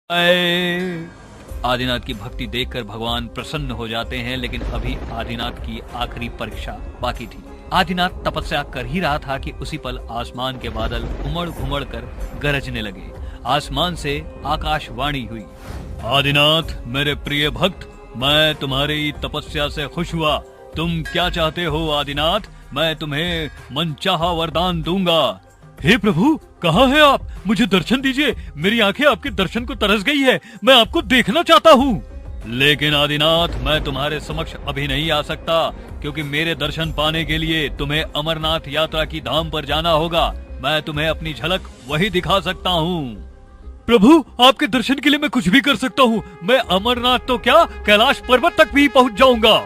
आदिनाथ की भक्ति देखकर भगवान प्रसन्न हो जाते हैं, लेकिन अभी आदिनाथ की आखिरी परीक्षा बाकी थी। आदिनाथ तपस्या कर ही रहा था कि उसी पल आसमान के बादल उमड़ घुमड़ कर गरजने लगे। आसमान से आकाशवाणी हुई, आदिनाथ मेरे प्रिय भक्त, मैं तुम्हारी तपस्या से खुश हुआ। तुम क्या चाहते हो आदिनाथ? मैं तुम्हें मनचाहा वरदान दूंगा। हे प्रभु, कहाँ है आप? मुझे दर्शन दीजिए। मेरी आंखें आपके दर्शन को तरस गई है। मैं आपको देखना चाहता हूँ। लेकिन आदिनाथ, मैं तुम्हारे समक्ष अभी नहीं आ सकता, क्योंकि मेरे दर्शन पाने के लिए तुम्हें अमरनाथ यात्रा की धाम पर जाना होगा। मैं तुम्हें अपनी झलक वही दिखा सकता हूँ। प्रभु, आपके दर्शन के लिए मैं कुछ भी कर सकता हूँ। मैं अमरनाथ तो क्या, कैलाश पर्वत तक भी पहुँच जाऊंगा।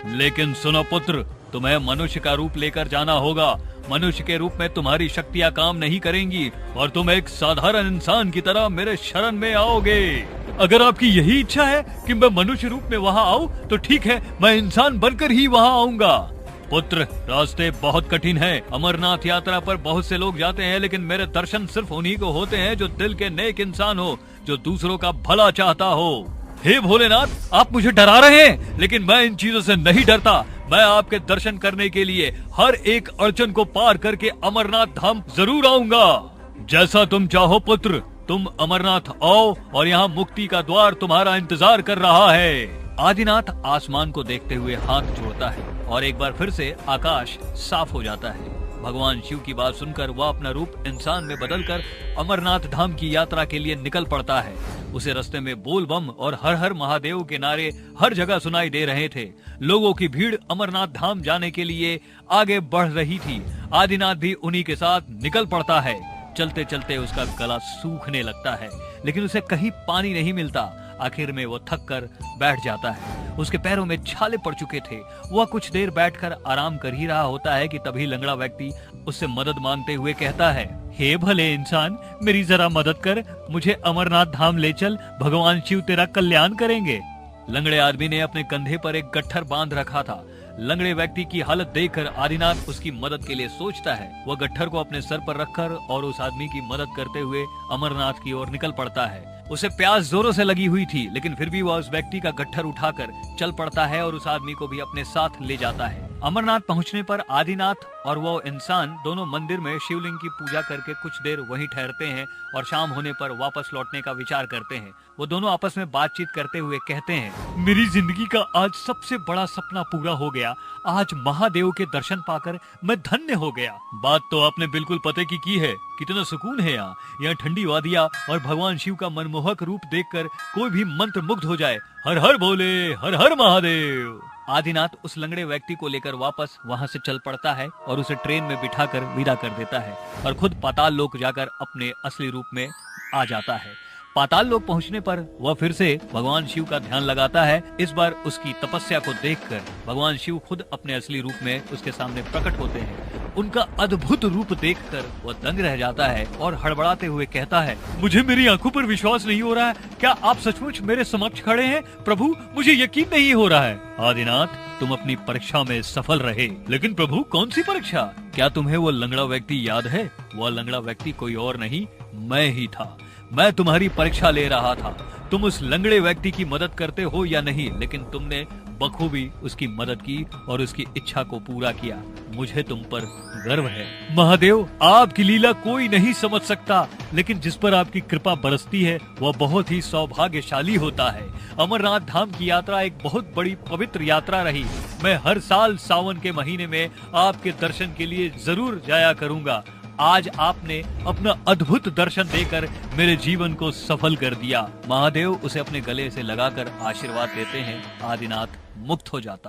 लेकिन सुनो पुत्र, तुम्हें मनुष्य का रूप लेकर जाना होगा। मनुष्य के रूप में तुम्हारी शक्तियाँ काम नहीं करेंगी और तुम एक साधारण इंसान की तरह मेरे शरण में आओगे। अगर आपकी यही इच्छा है कि मैं मनुष्य रूप में वहाँ आऊँ, तो ठीक है, मैं इंसान बनकर ही वहाँ आऊंगा। पुत्र, रास्ते बहुत कठिन हैं। अमरनाथ यात्रा पर बहुत से लोग जाते हैं, लेकिन मेरे दर्शन सिर्फ उन्हीं को होते हैं जो दिल के नेक इंसान हो, जो दूसरों का भला चाहता हो। हे भोलेनाथ, आप मुझे डरा रहे हैं, लेकिन मैं इन चीजों से नहीं डरता। मैं आपके दर्शन करने के लिए हर एक अड़चन को पार करके अमरनाथ धाम जरूर आऊंगा। जैसा तुम चाहो पुत्र, तुम अमरनाथ आओ और यहाँ मुक्ति का द्वार तुम्हारा इंतजार कर रहा है। आदिनाथ आसमान को देखते हुए हाथ जोड़ता है और एक बार फिर से आकाश साफ हो जाता है। भगवान शिव की बात सुनकर वह अपना रूप इंसान में बदलकर अमरनाथ धाम की यात्रा के लिए निकल पड़ता है। उसे रास्ते में बोल बम और हर हर महादेव के नारे हर जगह सुनाई दे रहे थे। लोगों की भीड़ अमरनाथ धाम जाने के लिए आगे बढ़ रही थी। आदिनाथ भी उन्हीं के साथ निकल पड़ता है। चलते चलते उसका गला सूखने लगता है, लेकिन उसे कहीं पानी नहीं मिलता। आखिर में वो थक कर बैठ जाता है। उसके पैरों में छाले पड़ चुके थे। वह कुछ देर बैठकर आराम कर ही रहा होता है कि तभी लंगड़ा व्यक्ति उससे मदद मांगते हुए कहता है, हे भले इंसान, मेरी जरा मदद कर। मुझे अमरनाथ धाम ले चल। भगवान शिव तेरा कल्याण करेंगे। लंगड़े आदमी ने अपने कंधे पर एक गट्ठर बांध रखा था। लंगड़े व्यक्ति की हालत देखकर आदिनाथ उसकी मदद के लिए सोचता है। वह गट्ठर को अपने सर पर रखकर और उस आदमी की मदद करते हुए अमरनाथ की ओर निकल पड़ता है। उसे प्यास जोरों से लगी हुई थी, लेकिन फिर भी वह उस व्यक्ति का गट्ठर उठाकर चल पड़ता है और उस आदमी को भी अपने साथ ले जाता है। अमरनाथ पहुंचने पर आदिनाथ और वो इंसान दोनों मंदिर में शिवलिंग की पूजा करके कुछ देर वहीं ठहरते हैं और शाम होने पर वापस लौटने का विचार करते हैं। वो दोनों आपस में बातचीत करते हुए कहते हैं, मेरी जिंदगी का आज सबसे बड़ा सपना पूरा हो गया। आज महादेव के दर्शन पाकर मैं धन्य हो गया। बात तो आपने बिल्कुल पते की है। कितना सुकून है यहाँ ठंडी वादियाँ और भगवान शिव का मनमोहक रूप देखकर कोई भी मंत्र मुग्ध हो जाए। हर हर भोले, हर हर महादेव। आदिनाथ उस लंगड़े व्यक्ति को लेकर वापस वहां से चल पड़ता है और उसे ट्रेन में बिठाकर विदा कर देता है और खुद पाताल लोक जाकर अपने असली रूप में आ जाता है। पाताल लोक पहुंचने पर वह फिर से भगवान शिव का ध्यान लगाता है। इस बार उसकी तपस्या को देखकर भगवान शिव खुद अपने असली रूप में उसके सामने प्रकट होते हैं। उनका अद्भुत रूप देखकर वह दंग रह जाता है और हड़बड़ाते हुए कहता है, मुझे मेरी आंखों पर विश्वास नहीं हो रहा है। क्या आप सचमुच मेरे समक्ष खड़े हैं? प्रभु, मुझे यकीन नहीं हो रहा है। आदिनाथ, तुम अपनी परीक्षा में सफल रहे। लेकिन प्रभु, कौन सी परीक्षा? क्या तुम्हें वो लंगड़ा व्यक्ति याद है? वह लंगड़ा व्यक्ति कोई और नहीं, मैं ही था। मैं तुम्हारी परीक्षा ले रहा था। तुम उस लंगड़े व्यक्ति की मदद करते हो या नहीं, लेकिन तुमने बखूबी उसकी मदद की और उसकी इच्छा को पूरा किया। मुझे तुम पर गर्व है। महादेव, आपकी लीला कोई नहीं समझ सकता, लेकिन जिस पर आपकी कृपा बरसती है वह बहुत ही सौभाग्यशाली होता है। अमरनाथ धाम की यात्रा एक बहुत बड़ी पवित्र यात्रा रही। मैं हर साल सावन के महीने में आपके दर्शन के लिए जरूर जाया करूंगा। आज आपने अपना अद्भुत दर्शन देकर मेरे जीवन को सफल कर दिया। महादेव उसे अपने गले से लगाकर आशीर्वाद देते हैं। आदिनाथ मुक्त हो जाता।